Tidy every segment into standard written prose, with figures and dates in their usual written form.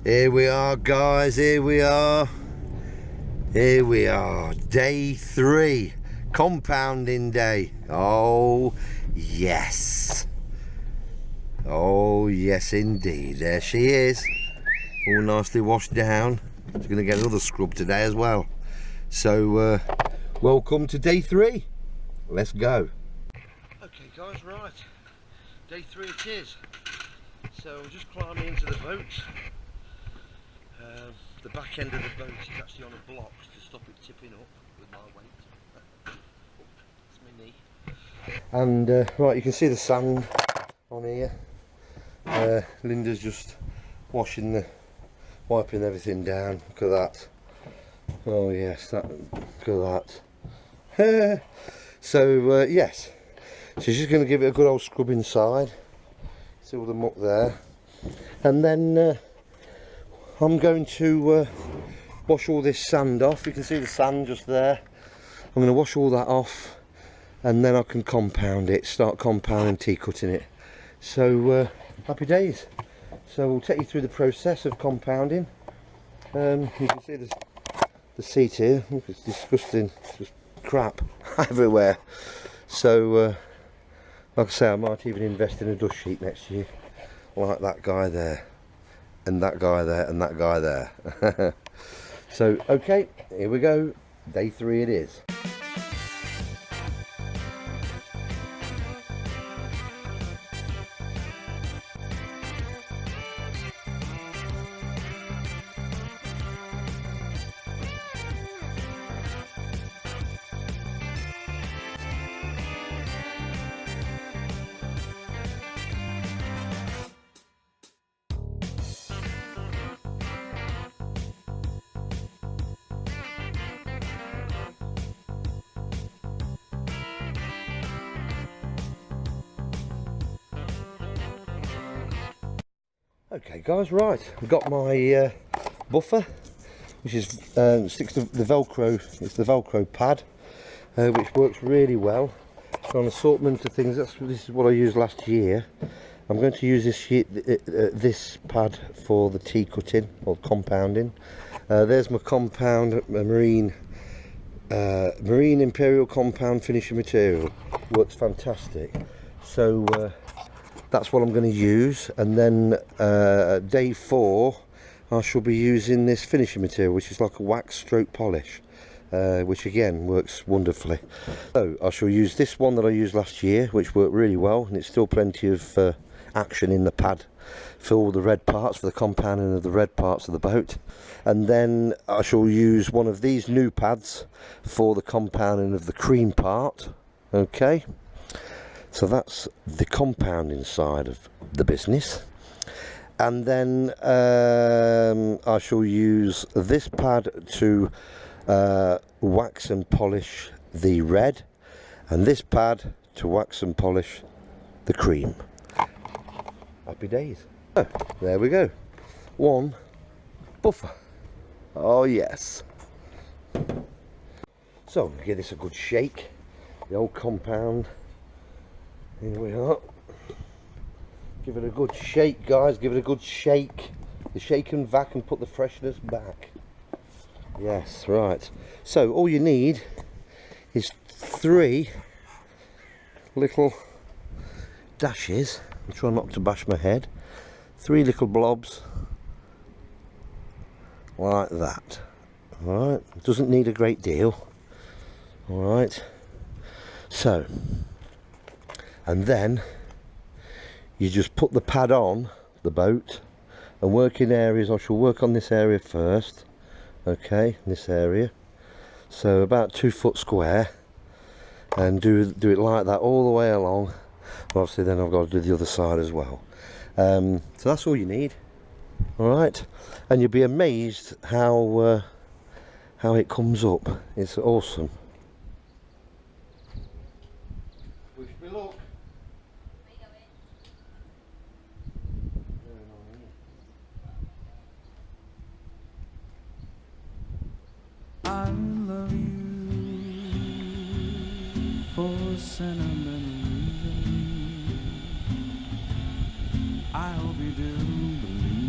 Here we are, guys, here we are. Here we are, day 3, compounding day. Oh, yes. Oh, yes, indeed. There she is. All nicely washed down. She's going to get another scrub today as well. So, welcome to day 3. Let's go. Okay, guys, right. Day 3 it is. So, I'm just climbing into the boat. The back end of the boat is actually on a block to stop it tipping up with my weight. It's my knee. And right, you can see the sand on here. Linda's just wiping everything down. Look at that. Oh yes, look at that. So yes, she's just going to give it a good old scrub inside. See all the muck there, and then I'm going to wash all this sand off. You can see the sand just there. I'm going to wash all that off, and then I can compound it, start compounding, tea-cutting it. So happy days. So we'll take you through the process of compounding. You can see the seat here. Look, it's disgusting. It's just crap everywhere. So like I say, I might even invest in a dust sheet next year, like that guy there. And that guy there, and that guy there. So, okay, here we go. Day 3 it is. Okay guys, right, I've got my buffer, which is sticks to the Velcro. It's the Velcro pad, which works really well. So an assortment of things. This is what I used last year. I'm going to use this pad for the tea cutting or compounding. There's my compound, marine imperial compound finishing material. Works fantastic. So that's what I'm going to use, and then day 4 I shall be using this finishing material, which is like a wax stroke polish, which again works wonderfully. So I shall use this one that I used last year, which worked really well, and it's still plenty of action in the pad for all the red parts, for the compounding of the red parts of the boat. And then I shall use one of these new pads for the compounding of the cream part. Okay, so that's the compounding side of the business. And then I shall use this pad to wax and polish the red, and this pad to wax and polish the cream. Happy days. So, there we go. One buffer. Oh yes. So, give this a good shake. The old compound. Here we are. Give it a good shake, guys. Give it a good shake. The shake and vac and put the freshness back. Yes, right. So all you need is 3 little dashes. I'm trying not to bash my head. 3 little blobs like that. All right. Doesn't need a great deal. All right. So. And then you just put the pad on the boat and work in areas. I shall work on this area first. Okay, this area. So about 2 foot square, and do it like that all the way along. Obviously then I've got to do the other side as well. So that's all you need. Alright, and you'll be amazed how it comes up. It's awesome. Wish me luck. I love you for sentimental reasons. I hope you do believe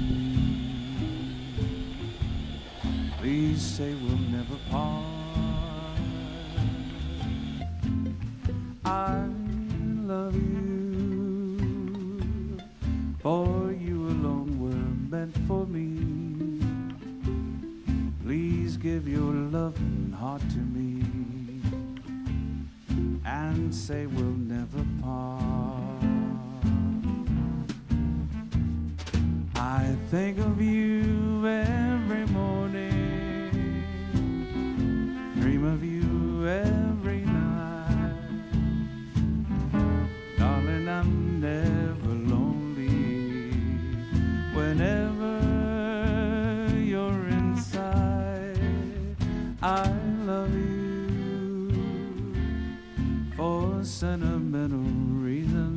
say we'll never part. I love you, for you alone were meant for me. Please give your loving heart to me and say we'll never part. I think of you every morning, dream of you every night. Darling, I'm never lonely whenever you're inside. I love you for sentimental reasons.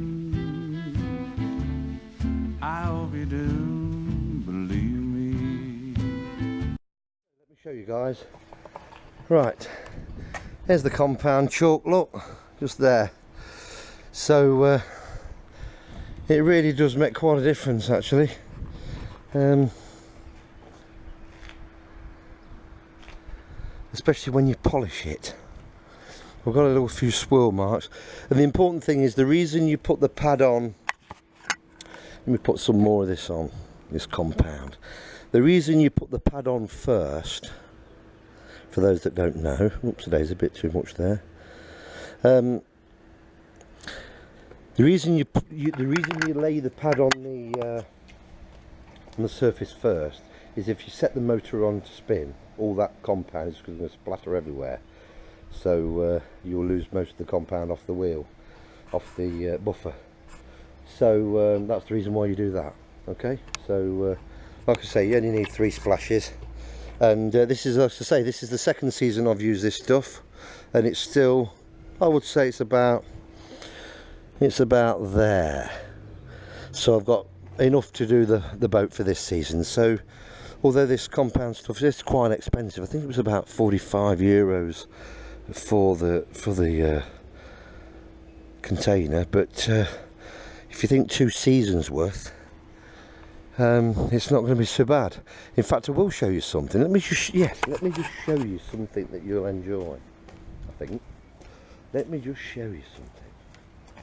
I hope you do believe me. Let me show you guys. Right, there's the compound chalk, look, just there. So it really does make quite a difference actually. Especially when you polish it. I've got a little few swirl marks, and the important thing is the reason you put the pad on. Let me put some more of this on, this compound. The reason you put the pad on first, for those that don't know, oops, today's a bit too much there. The reason you lay the pad on the surface first is if you set the motor on to spin, all that compound is going to splatter everywhere. So you'll lose most of the compound off the wheel, off the buffer. So that's the reason why you do that. Okay, so like I say, you only need 3 splashes, and this is, as I say, this is the second season I've used this stuff, and it's still, I would say it's about there. So I've got enough to do the boat for this season. So although this compound stuff is quite expensive, I think it was about €45 for the container, but if you think 2 seasons worth, it's not going to be so bad. In fact, I will show you something. Let me just show you something that you'll enjoy. I think. Let me just show you something.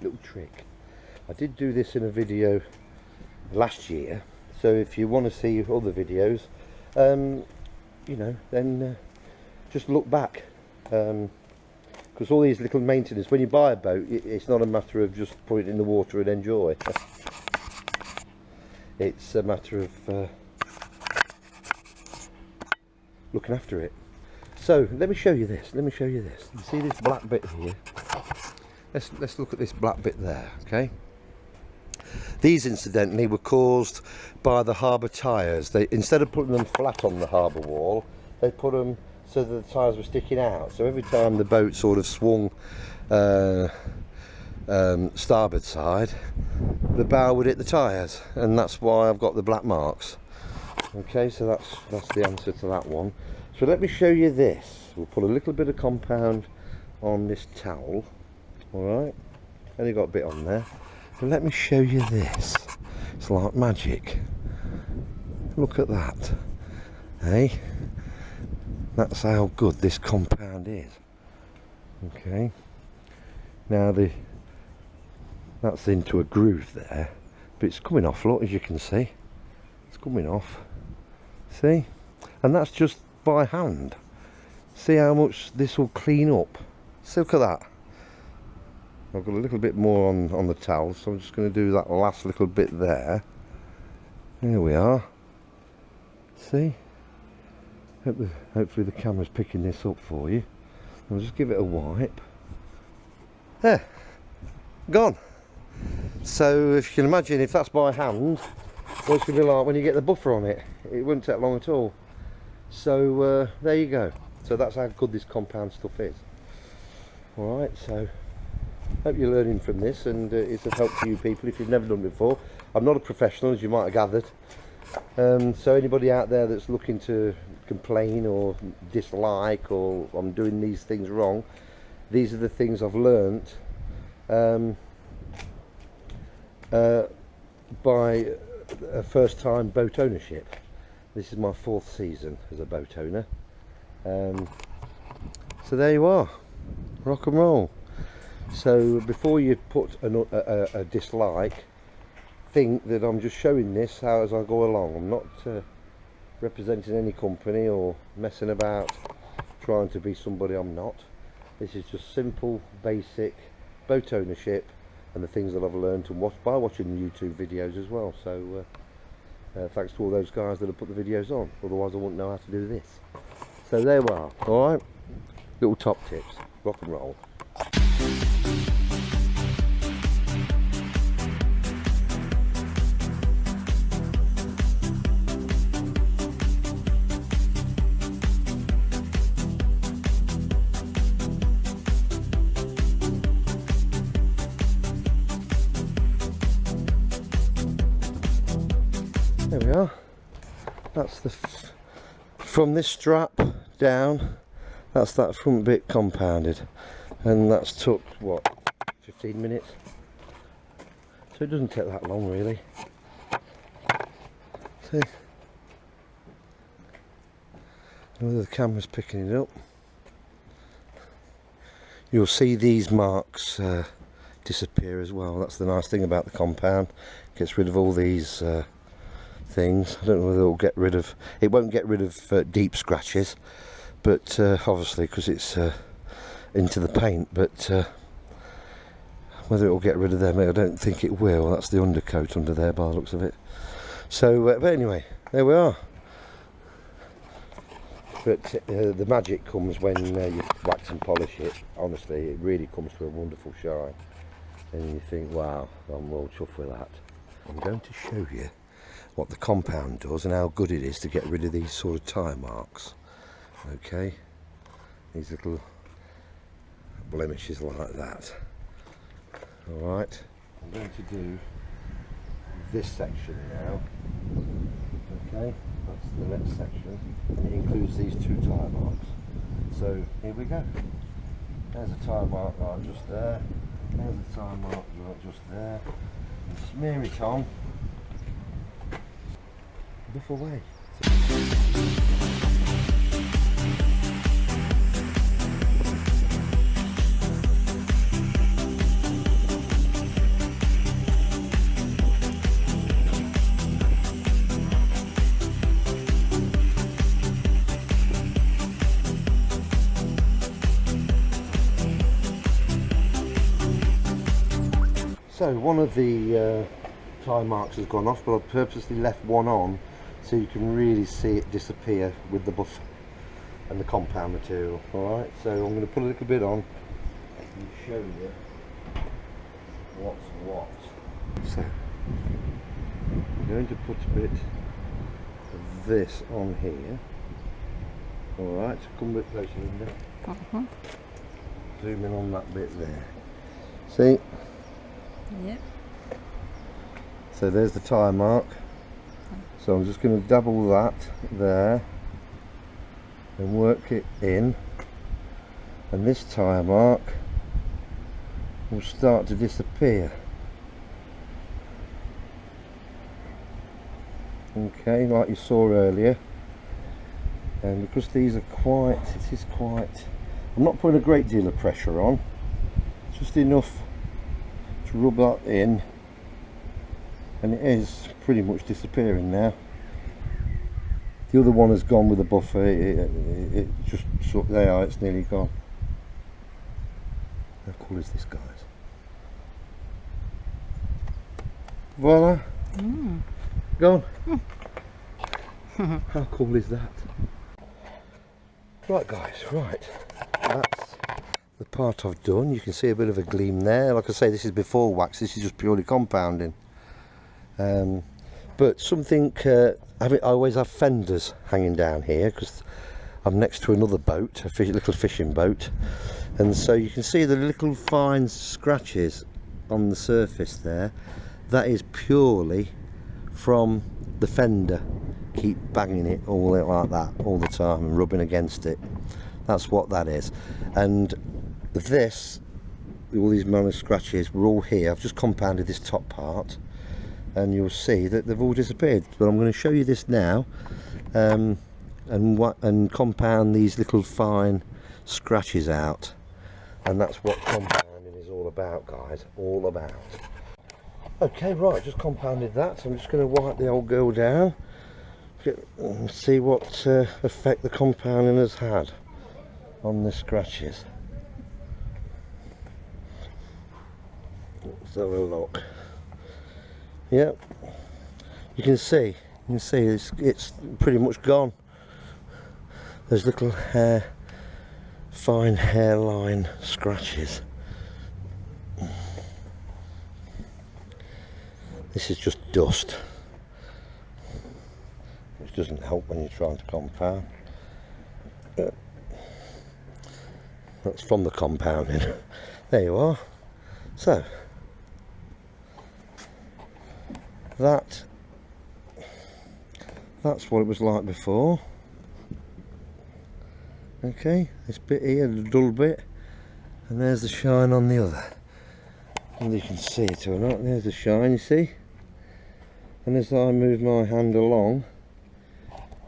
Little trick. I did do this in a video last year, so if you want to see other videos, you know, then just look back. Because all these little maintenance, when you buy a boat, it's not a matter of just put it in the water and enjoy. It's a matter of looking after it. So let me show you this. Let me show you this. You see this black bit here? Let's look at this black bit there. Okay. These incidentally were caused by the harbour tyres. They, instead of putting them flat on the harbour wall, they put them so that the tyres were sticking out. So every time the boat sort of swung starboard side, the bow would hit the tyres, and that's why I've got the black marks. Okay, so that's the answer to that one. So let me show you this. We'll put a little bit of compound on this towel. Alright, only got a bit on there. But let me show you this. It's like magic. Look at that. Hey? That's how good this compound is. Okay. Now that's into a groove there, but it's coming off, look, as you can see. It's coming off. See? And that's just by hand. See how much this will clean up. See, look at that. I've got a little bit more on the towel, so I'm just going to do that last little bit there. There we are. See? Hopefully the camera's picking this up for you. I'll just give it a wipe. There. Gone. So if you can imagine, if that's by hand, what it's going to be like when you get the buffer on it. It wouldn't take long at all. So there you go. So that's how good this compound stuff is. Alright, so hope you're learning from this, and it's of help to you people if you've never done it before. I'm not a professional, as you might have gathered. So anybody out there that's looking to complain or dislike, or I'm doing these things wrong, these are the things I've learnt by a first time boat ownership. This is my 4th season as a boat owner, So there you are, rock and roll. So before you put a dislike, think that I'm just showing this how as I go along. I'm not representing any company or messing about trying to be somebody I'm not. This is just simple, basic boat ownership and the things that I've learned and watched by watching YouTube videos as well. So thanks to all those guys that have put the videos on, otherwise I wouldn't know how to do this. So there we are, alright? Little top tips, rock and roll. There we are. That's the from this strap down, that's that front bit compounded, and that's took what, 15 minutes, so it doesn't take that long really. See whether the camera's picking it up. You'll see these marks disappear as well. That's the nice thing about the compound, gets rid of all these things. I don't know whether it'll get rid of, it won't get rid of deep scratches, but obviously because it's into the paint, but whether it'll get rid of them, I don't think it will. That's the undercoat under there by the looks of it. So but anyway, there we are. But the magic comes when you wax and polish it. Honestly, it really comes to a wonderful shine, and you think, wow, I'm well chuffed with that. I'm going to show you what the compound does and how good it is to get rid of these sort of tire marks. Okay, these little blemishes like that. Alright, I'm going to do this section now. Okay, that's the next section. It includes these two tire marks. So here we go. There's a tire mark right just there. There's a tire mark right just there. And smear it on. Buff away. So one of the tyre marks has gone off, but I've purposely left one on so you can really see it disappear with the buff and the compound material. Alright, so I'm going to put a little bit on and show you what's what. So I'm going to put a bit of this on here. Alright, so come a bit closer, Linda. Zoom in on that bit there. See? Yep. So there's the tyre mark. So I'm just going to dabble that there and work it in, and this tyre mark will start to disappear. Okay, like you saw earlier. And because these are quite, it is quite, I'm not putting a great deal of pressure on, just enough to rub that in, and it is pretty much disappearing now. The other one has gone with the buffer. It just, there are, it's nearly gone. How cool is this, guys? Voila! Gone. How cool is that? Right guys, right, that's the part I've done. You can see a bit of a gleam there. Like I say, this is before wax, this is just purely compounding. But something, I always have fenders hanging down here because I'm next to another boat, a little fishing boat, and so you can see the little fine scratches on the surface there. That is purely from the fender. Keep banging it all like that all the time and rubbing against it. That's what that is. And this, all these minor scratches were all here. I've just compounded this top part, and you'll see that they've all disappeared. But I'm going to show you this now, and compound these little fine scratches out, and that's what compounding is all about, guys, all about. Okay, right, just compounded that, so I'm just going to wipe the old girl down and see what effect the compounding has had on the scratches. Let's have a look. Yep, you can see it's pretty much gone. There's little fine hairline scratches. This is just dust, which doesn't help when you're trying to compound. That's from the compounding. There you are. So that's what it was like before. Okay, this bit here, the dull bit, and there's the shine on the other. And you can see it or not, there's the shine, you see? And as I move my hand along,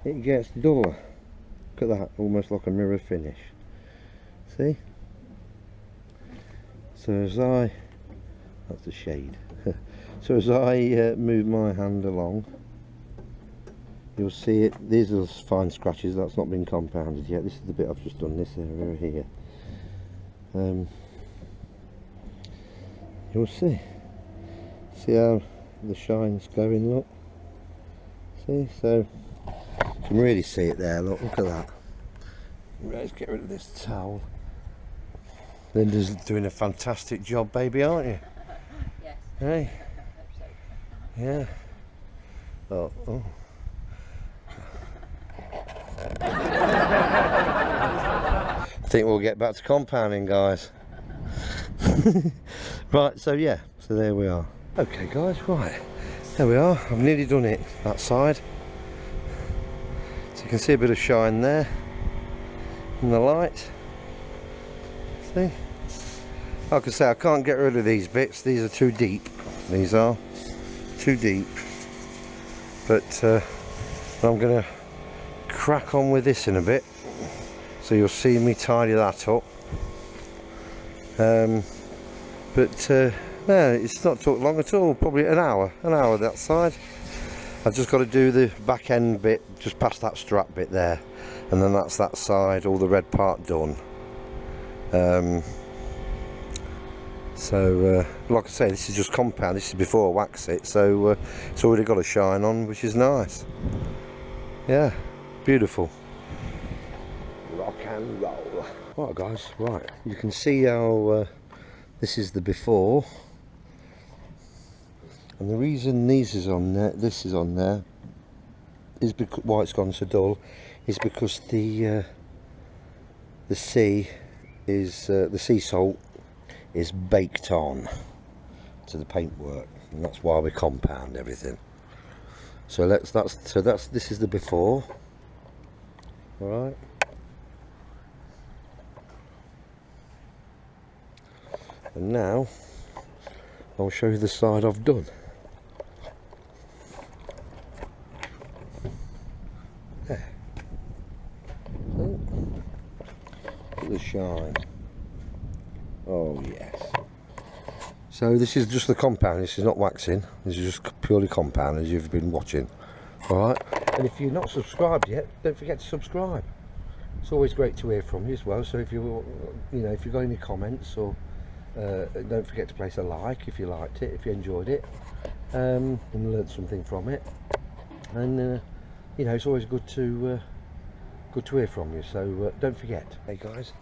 it gets duller. Look at that, almost like a mirror finish. See? So as I, that's the shade. So as I move my hand along, you'll see it. These are the fine scratches. That's not been compounded yet. This is the bit I've just done, this area here. You'll see how the shine's going, look. See, so you can really see it there, look at that. Let's get rid of this towel. Linda's doing a fantastic job, baby, aren't you? Yes. Hey? I Yeah. Oh. I think we'll get back to compounding, guys. Right, so yeah, so there we are. Okay guys, right, there we are. I've nearly done it, that side. So you can see a bit of shine there in the light. See? Like I say, I can't get rid of these bits. These are too deep. These are too deep. But I'm going to crack on with this in a bit. So you'll see me tidy that up. No, it's not took long at all, probably an hour that side. I've just got to do the back end bit, just past that strap bit there, and then that's that side, all the red part done. Like I say, this is just compound, this is before I wax it, so it's already got a shine on, which is nice. Yeah, beautiful. Rock and roll. Right guys, right, you can see how this is the before, and the reason this is on there is because why it's gone so dull is because the sea salt is baked on to the paintwork, and that's why we compound everything. So this is the before. All right. And now I'll show you the side I've done. There. Look at the shine. Oh yes. So this is just the compound. This is not waxing. This is just purely compound, as you've been watching. All right. And if you're not subscribed yet, don't forget to subscribe. It's always great to hear from you as well. So if you've got any comments, or don't forget to place a like if you liked it, if you enjoyed it, and learned something from it. And it's always good to hear from you. So don't forget. Hey guys,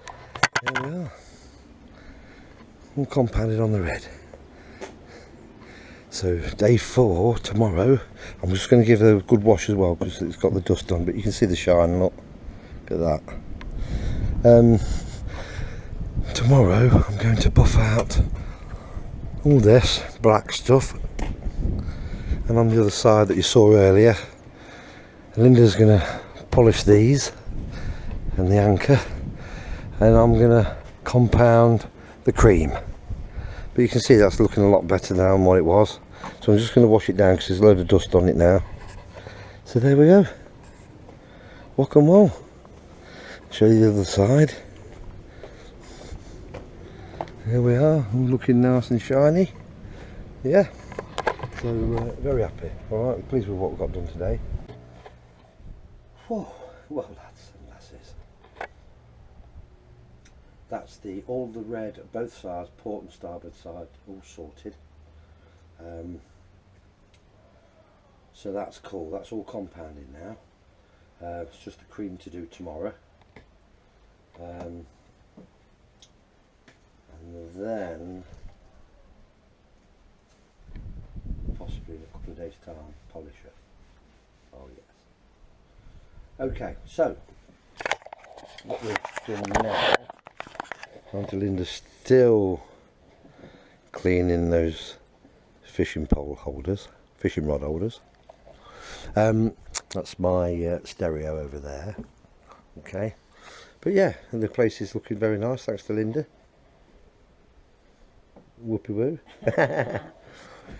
there we are. All compounded on the red. So day 4 tomorrow. I'm just going to give it a good wash as well because it's got the dust on, but you can see the shine. Look at that. Tomorrow I'm going to buff out all this black stuff, and on the other side that you saw earlier, Linda's going to polish these and the anchor, and I'm going to compound the cream. But you can see that's looking a lot better now than what it was, so I'm just going to wash it down because there's a load of dust on it now. So there we go. rock and roll. Show you the other side. Here we are, all looking nice and shiny. Yeah, so very happy. Alright, I'm pleased with what we've got done today. Whew. Well, lads and lasses, that's all the red, both sides, port and starboard side, all sorted. So that's cool, that's all compounded now. It's just the cream to do tomorrow. And then possibly in a couple of days' time, polish it. Oh yes. Okay, so what we're doing now, Auntie Linda's still cleaning those fishing pole holders, fishing rod holders. That's my stereo over there. Okay, but yeah, and the place is looking very nice thanks to Linda. Whoopie woo.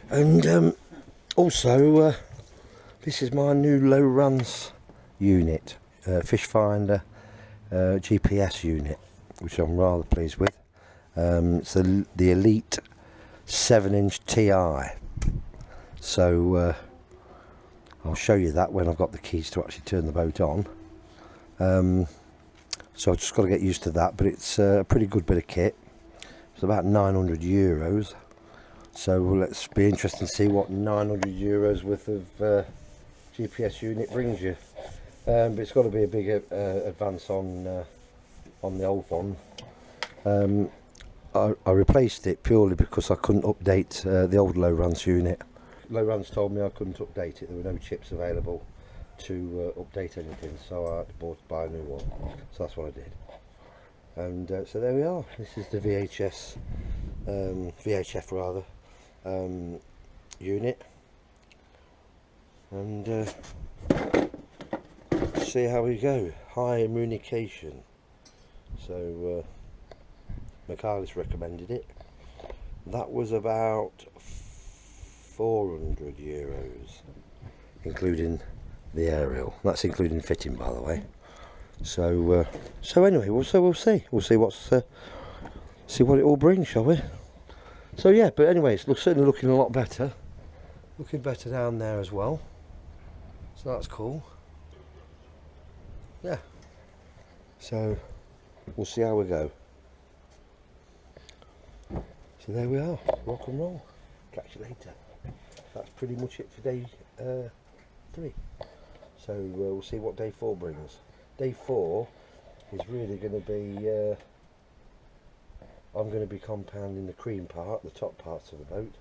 And also this is my new low runs unit, fish finder GPS unit, which I'm rather pleased with. It's the Elite 7-inch TI. So I'll show you that when I've got the keys to actually turn the boat on. So I've just got to get used to that, but it's a pretty good bit of kit. It's about €900. So let's be interested to see what €900 worth of GPS unit brings you. But it's got to be a big advance on the old one. I replaced it purely because I couldn't update the old low runs unit. Low runs told me I couldn't update it. There were no chips available to update anything, so I had to buy a new one. So that's what I did. And so there we are. This is the VHF rather unit, and see how we go. High communication. So Michaelis recommended it. That was about €400, including the aerial. That's including fitting, by the way. So anyway, we'll see. We'll see see what it all brings, shall we? So yeah, but anyway, it's certainly looking a lot better. Looking better down there as well. So that's cool. Yeah. So we'll see how we go. So there we are, rock and roll. Catch you later. That's pretty much it for day 3. So we'll see what day 4 brings. Day 4 is really going to be, I'm going to be compounding the cream part, the top parts of the boat,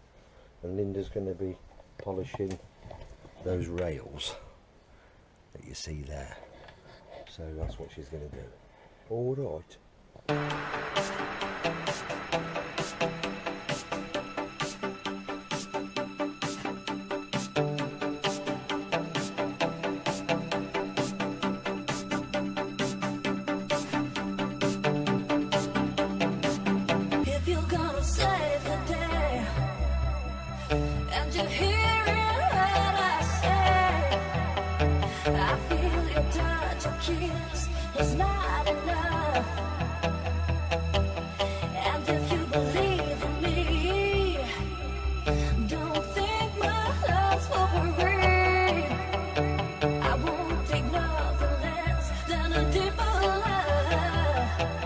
and Linda's going to be polishing those rails that you see there. So that's what she's going to do. All right. It's not enough, and if you believe in me, don't think my love's for free. I won't take nothing less than a deeper love.